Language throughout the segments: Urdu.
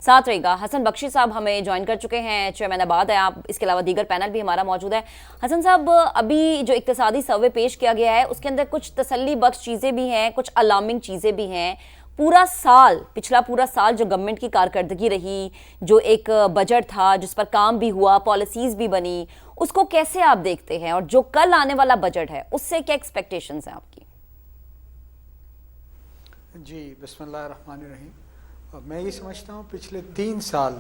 ساتھ رہے گا۔ حسن بخشی صاحب ہمیں جوائن کر چکے ہیں، چیئرمین آباد ہے آپ، اس کے علاوہ دیگر پینل بھی ہمارا موجود ہے۔ حسن صاحب، ابھی جو اقتصادی سروے پیش کیا گیا ہے اس کے اندر کچھ تسلی بخش چیزیں بھی ہیں، کچھ الارمنگ چیزیں بھی ہیں۔ پچھلا پورا سال جو گورنمنٹ کی کارکردگی رہی، جو ایک بجٹ تھا جس پر کام بھی ہوا، پالیسیز بھی بنی، اس کو کیسے آپ دیکھتے ہیں؟ اور جو کل آنے والا بجٹ ہے اس سے کیا ایکسپیکٹیشنز ہیں آپ کی؟ جی، بسم اللہ الرحمن الرحیم۔ میں یہ سمجھتا ہوں پچھلے 3 سال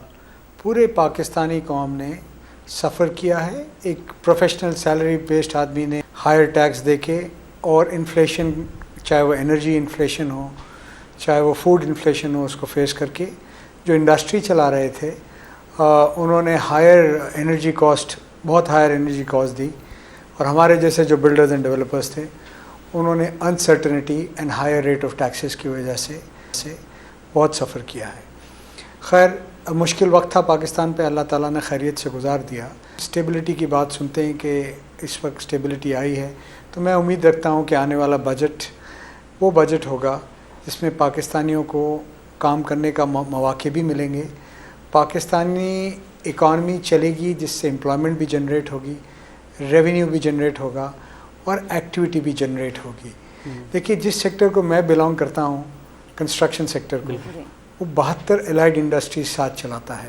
پورے پاکستانی قوم نے سفر کیا ہے۔ ایک پروفیشنل سیلری بیسڈ آدمی نے ہائر ٹیکس دے کے اور انفلیشن، چاہے وہ انرجی انفلیشن ہو، چاہے وہ فوڈ انفلیشن ہو، اس کو فیس کر کے جو انڈسٹری چلا رہے تھے انہوں نے بہت ہائر انرجی کاسٹ دی، اور ہمارے جیسے جو بلڈرز اینڈ ڈیولپرز تھے انہوں نے uncertainty and higher rate of taxes کی وجہ سے بہت سفر کیا ہے۔ خیر، مشکل وقت تھا پاکستان پہ، اللہ تعالیٰ نے خیریت سے گزار دیا۔ اسٹیبلٹی کی بات سنتے ہیں کہ اس وقت اسٹیبلٹی آئی ہے، تو میں امید رکھتا ہوں کہ آنے والا بجٹ وہ بجٹ ہوگا جس میں پاکستانیوں کو کام کرنے کا مواقع بھی ملیں گے، پاکستانی اکانومی چلے گی جس سے امپلائمنٹ بھی جنریٹ ہوگی، ریونیو بھی جنریٹ ہوگا اور ایکٹیویٹی بھی جنریٹ ہوگی۔ دیکھیے، جس سیکٹر کو میں بلانگ کرتا ہوں، کنسٹرکشن سیکٹر کو، وہ 72 الائڈ انڈسٹریز ساتھ چلاتا ہے۔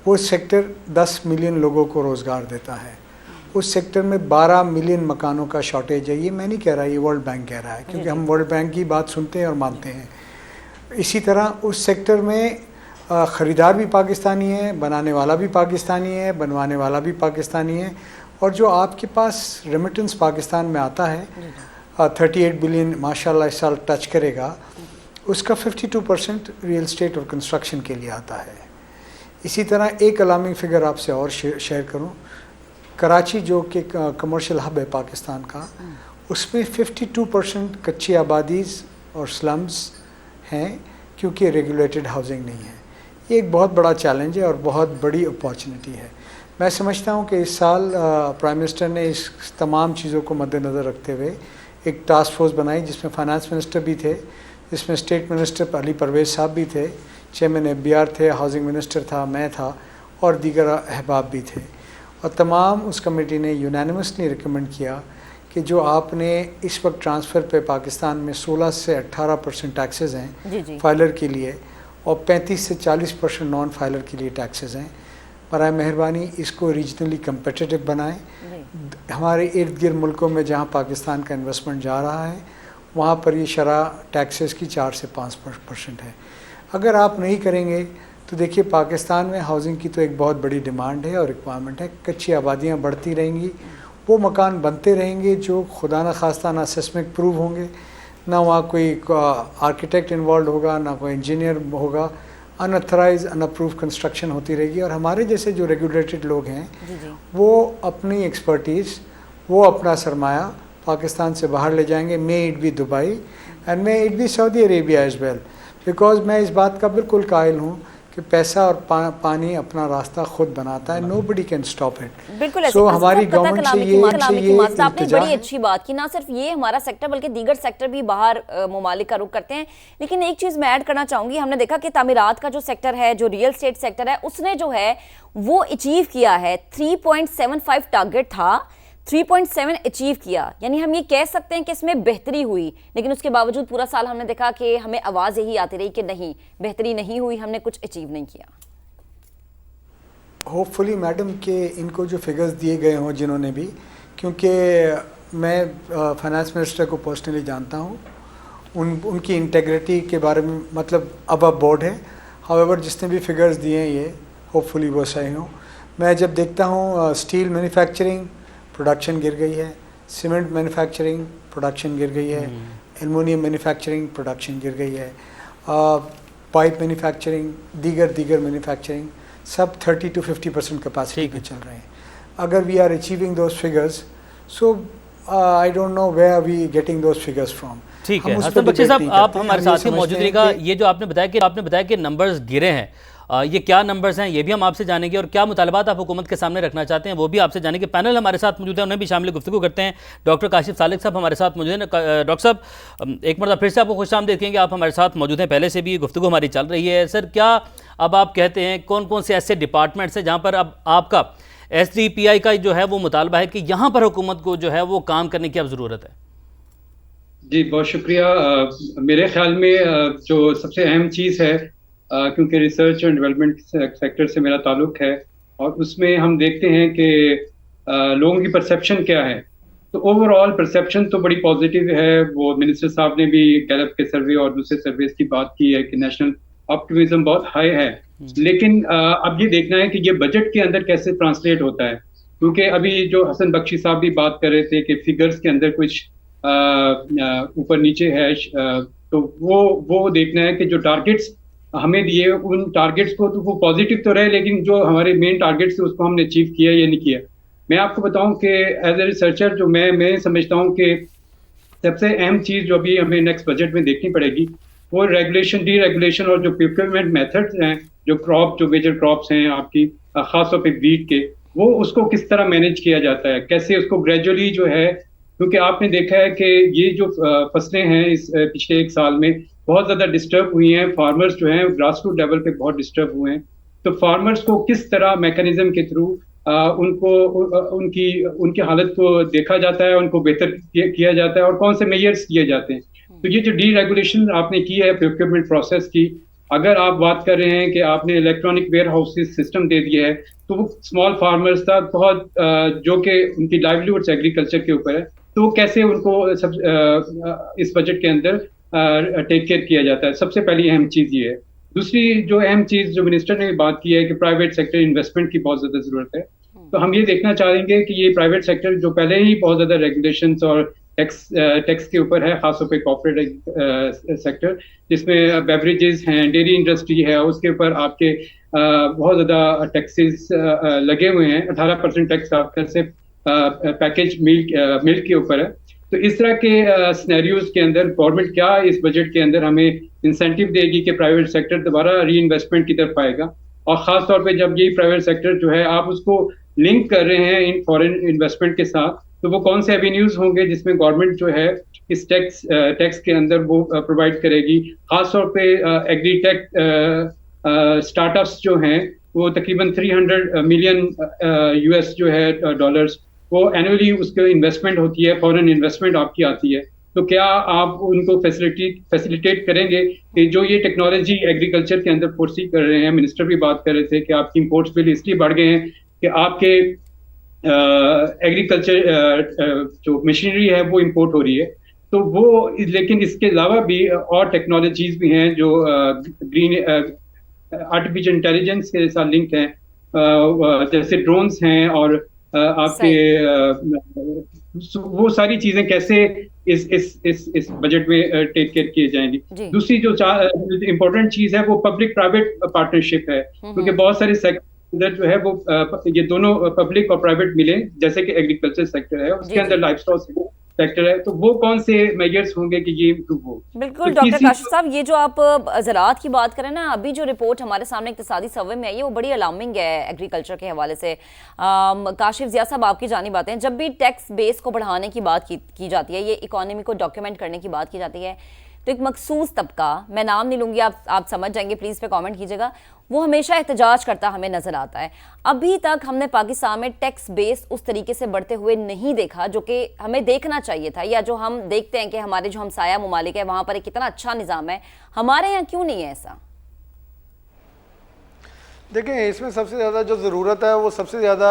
وہ سیکٹر 10 ملین لوگوں کو روزگار دیتا ہے۔ اس سیکٹر میں 12 ملین مکانوں کا شارٹیج ہے۔ یہ میں نہیں کہہ رہا، یہ ورلڈ بینک کہہ رہا ہے، کیونکہ ہم ورلڈ بینک کی بات سنتے ہیں اور مانتے ہیں۔ اسی طرح اس سیکٹر میں خریدار بھی پاکستانی ہے، بنانے والا بھی پاکستانی ہے، بنوانے والا بھی پاکستانی ہے، اور جو آپ کے پاس ریمیٹنس پاکستان میں آتا ہے 38 بلین ماشاءاللہ اس سال ٹچ کرے گا، اس کا 52% ریئل اسٹیٹ اور کنسٹرکشن کے لیے آتا ہے۔ اسی طرح ایک الارمنگ فگر آپ سے اور شیئر کروں، کراچی جو کہ کمرشل ہب ہے پاکستان کا، اس میں 52% کچی آبادیز اور سلمز ہیں، کیونکہ ریگولیٹڈ ہاؤسنگ نہیں ہے۔ یہ ایک بہت بڑا چیلنج ہے اور بہت بڑی اپارچونٹی ہے۔ میں سمجھتا ہوں کہ اس سال پرائم منسٹر نے اس تمام چیزوں کو مد نظر رکھتے ہوئے ایک ٹاسک فورس بنائی، جس میں فائنانس منسٹر بھی تھے، جس میں اسٹیٹ منسٹر علی پرویز صاحب بھی تھے، چیئرمین FBR تھے، ہاؤسنگ منسٹر تھا، میں تھا، اور دیگر احباب بھی تھے، اور تمام اس کمیٹی نے یونانیمسلی ریکمنڈ کیا کہ جو آپ نے اس وقت ٹرانسفر پہ پاکستان میں 16 سے 18% ٹیکسز ہیں فائلر کے لیے، اور 35 سے 40% نان فائلر کے لیے ٹیکسز ہیں، برائے مہربانی اس کو ریجنلی کمپیٹیٹو بنائیں۔ ہمارے ارد گرد ملکوں میں جہاں پاکستان کا انویسٹمنٹ جا رہا ہے وہاں پر یہ شرح ٹیکسز کی 4 سے 5% ہے۔ اگر آپ نہیں کریں گے تو دیکھیے، پاکستان میں ہاؤسنگ کی تو ایک بہت بڑی ڈیمانڈ ہے اور ریکوائرمنٹ ہے، کچی آبادیاں بڑھتی رہیں گی، وہ مکان بنتے رہیں گے جو خدا نخواستہ نہ سسمک پروو ہوں گے، نہ وہاں کوئی آرکیٹیکٹ انوالوڈ ہوگا، نہ کوئی انجینئر ہوگا، ان اتھرائز ان اپروو کنسٹرکشن ہوتی رہے گی، اور ہمارے جیسے جو ریگولیٹڈ لوگ ہیں وہ اپنی ایکسپرٹیز، وہ اپنا سرمایہ پاکستان سے باہر لے جائیں گے، may it be Dubai and may it be Saudi Arabia as well, because میں اس بات کا بالکل قائل ہوں کہ پیسہ اور پانی اپنا راستہ خود بناتا ہے، نو بڈی کین اسٹاپ اٹ۔ بالکل، سو ہماری گورنمنٹ سے یہ آپ نے بڑی اچھی بات کی، نہ صرف یہ ہمارا سیکٹر بلکہ دیگر سیکٹر بھی باہر ممالک کا رخ کرتے ہیں۔ لیکن ایک چیز میں ایڈ کرنا چاہوں گی، ہم نے دیکھا کہ تعمیرات کا جو سیکٹر ہے، جو ریئل اسٹیٹ سیکٹر ہے، اس نے جو ہے وہ اچیو کیا ہے، 3.75 ٹارگٹ تھا، 3.7 اچیو کیا، یعنی ہم یہ کہہ سکتے ہیں کہ اس میں بہتری ہوئی، لیکن اس کے باوجود پورا سال ہم نے دیکھا کہ ہمیں آواز یہی آتی رہی کہ نہیں، بہتری نہیں ہوئی، ہم نے کچھ اچیو نہیں کیا۔ ہوپ فلی میڈم کہ ان کو جو فگرز دیے گئے ہوں جنہوں نے بھی، کیونکہ میں فائنانس منسٹر کو پرسنلی جانتا ہوں، ان کی انٹیگریٹی کے بارے میں مطلب اب بورڈ ہے، ہاویور جس نے بھی فگرز دیے ہیں یہ ہوپ فلی وہ صحیح ہوں۔ میں جب دیکھتا ہوں اسٹیل مینوفیکچرنگ پروڈکشن گر گئی ہے، سیمنٹ مینوفیکچرنگ پروڈکشن گر گئی ہے، ایلومینیم مینوفیکچرنگ پروڈکشن گر گئی ہے، پائپ مینوفیکچرنگ، دیگر مینوفیکچرنگ سب 30 to 50% کیپیسٹی پہ چل رہے ہیں۔ اگر we are achieving those figures, so I don't know where are we getting those figures from. ٹھیک ہے حسن بخشی صاحب، آپ ہمارے ساتھ ہی موجود رہے گا۔ یہ جو آپ نے بتایا کہ نمبرز گرے ہیں، یہ کیا نمبرز ہیں یہ بھی ہم آپ سے جانیں گے، اور کیا مطالبات آپ حکومت کے سامنے رکھنا چاہتے ہیں وہ بھی آپ سے جانیں گے۔ پینل ہمارے ساتھ موجود ہے، انہیں بھی شامل گفتگو کرتے ہیں۔ ڈاکٹر کاشف سالک صاحب ہمارے ساتھ موجود ہیں۔ ڈاکٹر صاحب ایک مرتبہ پھر سے آپ کو خوش آمدید کہیں گے، آپ ہمارے ساتھ موجود ہیں، پہلے سے بھی گفتگو ہماری چل رہی ہے۔ سر کیا اب آپ کہتے ہیں کون کون سے ایسے ڈپارٹمنٹس ہیں جہاں پر اب آپ کا SDPI کا جو ہے وہ مطالبہ ہے کہ یہاں پر حکومت کو جو ہے وہ کام کرنے کی اب ضرورت ہے؟ جی بہت شکریہ۔ میرے خیال میں جو سب سے اہم چیز ہے، کیونکہ ریسرچ اینڈ ڈیولپمنٹ سیکٹر سے میرا تعلق ہے، اور اس میں ہم دیکھتے ہیں کہ لوگوں کی پرسیپشن کیا ہے، تو اوور آل پرسیپشن تو بڑی پازیٹیو ہے۔ وہ منسٹر صاحب نے بھی گیلپ کے سروے اور دوسرے سرویز کی بات کی ہے کہ نیشنل آپٹیمزم بہت ہائی ہے، لیکن اب یہ دیکھنا ہے کہ یہ بجٹ کے اندر کیسے ٹرانسلیٹ ہوتا ہے، کیونکہ ابھی جو حسن بخشی صاحب بھی بات کر رہے تھے کہ فگرز کے اندر کچھ اوپر نیچے ہے، تو وہ دیکھنا ہے کہ جو ٹارگیٹس ہمیں دیے ان ٹارگیٹس کو تو وہ پازیٹیو تو رہے، لیکن جو ہمارے مین ٹارگیٹس تھے اس کو ہم نے اچیو کیا یا نہیں کیا۔ میں آپ کو بتاؤں کہ ایز اے ریسرچر جو میں سمجھتا ہوں کہ سب سے اہم چیز جو ابھی ہمیں نیکسٹ بجٹ میں دیکھنی پڑے گی وہ ریگولیشن، ڈی ریگولیشن، اور جو پروکیورمنٹ میتھڈز ہیں، جو میجر کراپس ہیں آپ کی، خاص طور پہ ویٹ کے، وہ اس کو کس طرح مینیج کیا جاتا ہے، کیسے اس کو گریجولی جو ہے، کیونکہ آپ نے دیکھا ہے کہ یہ جو فصلیں ہیں اس پچھلے ایک سال میں بہت زیادہ ڈسٹرب ہوئی ہیں، فارمرز جو ہیں گراس روٹ لیول پہ بہت ڈسٹرب ہوئے ہیں، تو فارمرز کو کس طرح میکانزم کے تھرو ان کی حالت کو دیکھا جاتا ہے، ان کو بہتر کیا جاتا ہے، اور کون سے میئرز کیے جاتے ہیں۔ تو یہ جو ڈی ریگولیشن آپ نے کی ہے پروکیورمنٹ پروسیس کی، اگر آپ بات کر رہے ہیں کہ آپ نے الیکٹرانک ویئر ہاؤسز سسٹم دے دیا ہے، تو وہ اسمال فارمرز تک بہت جو کہ ان کی لائیولیہڈس ایگریکلچر کے اوپر ہے، تو کیسے ان کو اس بجٹ کے اندر ٹیک کیئر کیا جاتا ہے۔ سب سے پہلی اہم چیز یہ ہے۔ دوسری جو اہم چیز جو منسٹر نے بات کی ہے کہ پرائیویٹ سیکٹر انویسٹمنٹ کی بہت زیادہ ضرورت ہے، تو ہم یہ دیکھنا چاہیں گے کہ یہ پرائیویٹ سیکٹر جو پہلے ہی بہت زیادہ ریگولیشنز اور ٹیکس کے اوپر ہے، خاص طور پہ کارپوریٹ سیکٹر جس میں بیوریجز ہیں، ڈیری انڈسٹری ہے، اس کے اوپر آپ کے بہت زیادہ ٹیکسز لگے ہوئے ہیں، 18% ٹیکس آپ کا صرف پیکج ملک کے اوپر ہے۔ تو اس طرح کے سینیریوز کے اندر گورنمنٹ کیا اس بجٹ کے اندر ہمیں انسینٹیو دے گی کہ پرائیویٹ سیکٹر دوبارہ ری انویسٹمنٹ کی طرف آئے گا، اور خاص طور پہ جب یہ پرائیویٹ سیکٹر جو ہے آپ اس کو لنک کر رہے ہیں ان فورن انویسٹمنٹ کے ساتھ، تو وہ کون سے ایونیوز ہوں گے جس میں گورنمنٹ جو ہے اس ٹیکس کے اندر وہ پرووائڈ کرے گی۔ خاص طور پہ ایگری ٹیک اسٹارٹ اپس جو ہیں وہ تقریباً 300 ملین US جو ہے ڈالرز وہ اینولی اس کے انویسٹمنٹ ہوتی ہے، فورن انویسٹمنٹ آپ کی آتی ہے، تو کیا آپ ان کو فیسیلیٹیٹ کریں گے کہ جو یہ ٹیکنالوجی ایگریکلچر کے اندر فورسی کر رہے ہیں؟ منسٹر بھی بات کر رہے تھے کہ آپ کی امپورٹس بل اس لیے بڑھ گئے ہیں کہ آپ کے ایگریکلچر جو مشینری ہے وہ امپورٹ ہو رہی ہے، تو وہ، لیکن اس کے علاوہ بھی اور ٹیکنالوجیز بھی ہیں جو گرین آرٹیفیشل انٹیلیجنس کے ساتھ لنک ہیں، جیسے ڈرونز ہیں، اور آپ کے وہ ساری چیزیں کیسے اس بجٹ میں ٹیک کیئر کیے جائیں گی۔ دوسری جو امپورٹنٹ چیز ہے وہ پبلک پرائیویٹ پارٹنرشپ ہے، کیونکہ بہت سارے سیکٹر جو ہے وہ یہ دونوں پبلک اور پرائیویٹ ملیں، جیسے کہ ایگریکلچر سیکٹر ہے، اس کے اندر لائف اسٹاک سیکٹر ہے، تو وہ کون سے میجرز ہوں گے کہ یہ امپروو ہو۔ بالکل ڈاکٹر کاشف صاحب، یہ جو آپ زراعت کی بات کریں نا، ابھی جو رپورٹ ہمارے سامنے اقتصادی سروے میں آئی ہے وہ بڑی الارمنگ ہے ایگریکلچر کے حوالے سے۔ کاشف ضیاء صاحب آپ کی جانب آتے ہیں، جب بھی ٹیکس بیس کو بڑھانے کی بات کی جاتی ہے، یہ اکانومی کو ڈاکیومنٹ کرنے کی بات کی جاتی ہے، تو ایک مخصوص طبقہ، میں نام نہیں لوں گی، آپ سمجھ جائیں گے، پلیز پہ کامنٹ کیجیے گا، وہ ہمیشہ احتجاج کرتا ہمیں نظر آتا ہے۔ ابھی تک ہم نے پاکستان میں ٹیکس بیس اس طریقے سے بڑھتے ہوئے نہیں دیکھا جو کہ ہمیں دیکھنا چاہیے تھا، یا جو ہم دیکھتے ہیں کہ ہمارے جو ہمسایہ ممالک ہیں وہاں پر ایک اتنا اچھا نظام ہے، ہمارے یہاں کیوں نہیں ہے ایسا؟ دیکھیں، اس میں سب سے زیادہ جو ضرورت ہے وہ سب سے زیادہ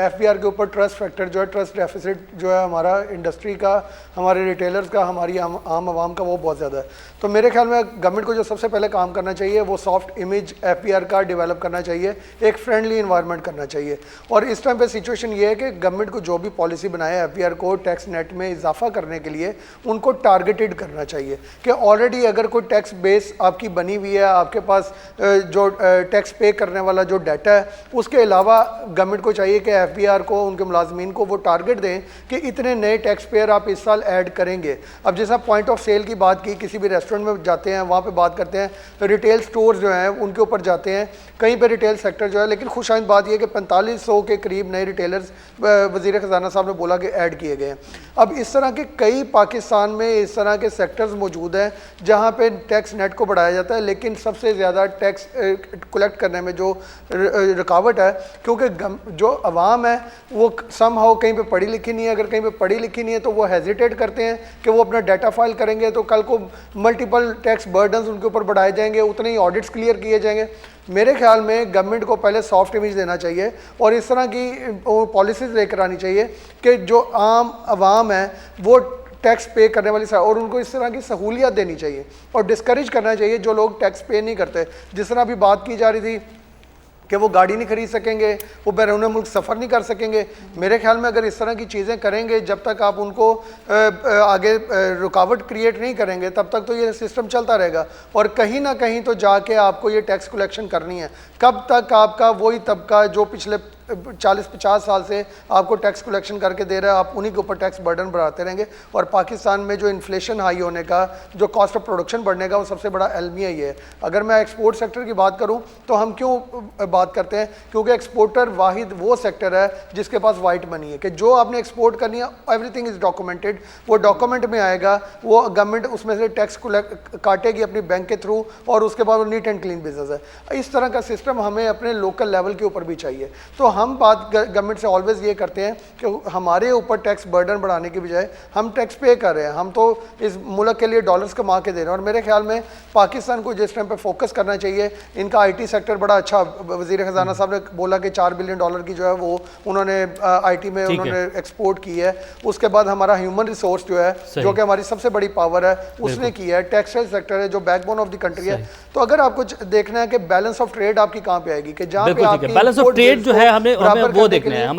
FBR کے اوپر ٹرسٹ فیکٹر جو ہے، ٹرسٹ ڈیفیسٹ جو ہے ہمارا انڈسٹری کا، ہمارے ریٹیلرز کا، ہماری عام عوام کا، وہ بہت زیادہ ہے۔ تو میرے خیال میں گورنمنٹ کو جو سب سے پہلے کام کرنا چاہیے وہ سافٹ امیج FBR کا ڈیولپ کرنا چاہیے، ایک فرینڈلی انوائرمنٹ کرنا چاہیے۔ اور اس ٹائم پہ سچویشن یہ ہے کہ گورنمنٹ کو جو بھی پالیسی بنائے FBR کو ٹیکس نیٹ میں اضافہ کرنے کے لیے، ان کو ٹارگیٹڈ کرنا چاہیے کہ آلریڈی اگر کوئی ٹیکس بیس آپ کی بنی ہوئی ہے، آپ کے پاس جو ٹیکس پے کرنے والا جو ڈیٹا ہے اس کے علاوہ گورنمنٹ کو چاہیے کہ ایف بی آر کو ان کے ملازمین کو وہ ٹارگٹ دیں کہ اتنے نئے ٹیکس پیئر آپ اس سال ایڈ کریں گے. اب جیسا پوائنٹ آف سیل کی بات کی, کسی بھی ریسٹورنٹ میں جاتے ہیں وہاں پہ بات کرتے ہیں, ریٹیل سٹورز جو ہیں ان کے اوپر جاتے ہیں, کہیں پہ ریٹیل سیکٹر جو ہے, لیکن خوش آئند بات یہ کہ 4500 کے قریب نئے ریٹیلرز وزیر خزانہ صاحب نے بولا کہ ایڈ کیے گئے ہیں. اب اس طرح کے کئی پاکستان میں اس طرح کے سیکٹرز موجود ہیں جہاں پہ ٹیکس نیٹ کو بڑھایا جاتا ہے, لیکن سب سے زیادہ ٹیکس کلیکٹ کرنے میں جو رکاوٹ ہے, کیونکہ جو عوام ہے وہ سم ہاؤ کہیں پہ پڑھی لکھی نہیں ہے, اگر کہیں پہ پڑھی لکھی نہیں ہے تو وہ ہیزیٹیٹ کرتے ہیں کہ وہ اپنا ڈیٹا فائل کریں گے تو کل کو ملٹیپل ٹیکس برڈنز ان کے اوپر بڑھائے جائیں گے, اتنے ہی آڈٹس کلیئر کیے جائیں گے. میرے خیال میں گورنمنٹ کو پہلے سافٹ امیج دینا چاہیے اور اس طرح کی پالیسیز لے کر آنی چاہیے کہ جو عام عوام ہے وہ ٹیکس پے کرنے والی اور ان کو اس طرح کی سہولیات دینی چاہیے اور ڈسکریج کرنا چاہیے جو لوگ ٹیکس پے نہیں کرتے. جس طرح ابھی بات کی جا رہی تھی کہ وہ گاڑی نہیں خرید سکیں گے, وہ بیرون ملک سفر نہیں کر سکیں گے, میرے خیال میں اگر اس طرح کی چیزیں کریں گے جب تک آپ ان کو آگے رکاوٹ کریٹ نہیں کریں گے تب تک تو یہ سسٹم چلتا رہے گا, اور کہیں نہ کہیں تو جا کے آپ کو یہ ٹیکس کلیکشن کرنی ہے. کب تک آپ کا وہی طبقہ جو پچھلے 40-50 سال سے آپ کو ٹیکس کلیکشن کر کے دے رہا ہے, آپ انہی کے اوپر ٹیکس برڈن بڑھاتے رہیں گے. اور پاکستان میں جو انفلیشن ہائی ہونے کا, جو کاسٹ آف پروڈکشن بڑھنے کا, وہ سب سے بڑا المیہ یہ ہے. اگر میں ایکسپورٹ سیکٹر کی بات کروں تو ہم کیوں بات کرتے ہیں, کیونکہ ایکسپورٹر واحد وہ سیکٹر ہے جس کے پاس وائٹ منی ہے کہ جو آپ نے ایکسپورٹ کرنی ہے ایوری تھنگ از ڈاکومنٹڈ, وہ ڈاکومنٹ میں آئے گا, وہ گورنمنٹ اس میں سے ٹیکس کاٹے گی اپنی بینک کے تھرو, اور اس کے بعد وہ نیٹ اینڈ کلین بزنس ہے. اس طرح کا سسٹم ہمیں اپنے لوکل لیول کے اوپر بھی چاہیے. تو ہم بات گورنمنٹ سے آلویز یہ کرتے ہیں کہ ہمارے اوپر ٹیکس برڈن بڑھانے کی بجائے ہم ٹیکس پے کر رہے ہیں, ہم تو اس ملک کے لیے ڈالرز کما کے دے رہے ہیں. اور میرے خیال میں پاکستان کو جس ٹائم پہ فوکس کرنا چاہیے, ان کا آئی ٹی سیکٹر بڑا اچھا, وزیر خزانہ صاحب نے بولا کہ $4 بلین کی جو ہے وہ انہوں نے آئی ٹی میں انہوں نے ایکسپورٹ کی ہے. اس کے بعد ہمارا ہیومن ریسورس جو ہے جو کہ ہماری سب سے بڑی پاور ہے اس نے کی ہے. ٹیکسٹائل سیکٹر ہے جو back bone of the country ہے. تو اگر آپ کو دیکھنا ہے کہ بیلنس آف ٹریڈ آپ کی کہاں پہ آئے گی, کہ جہاں پہ آپ کی بیلنس آف ٹریڈ جو ہے ہمیں وہ دیکھنا ہے.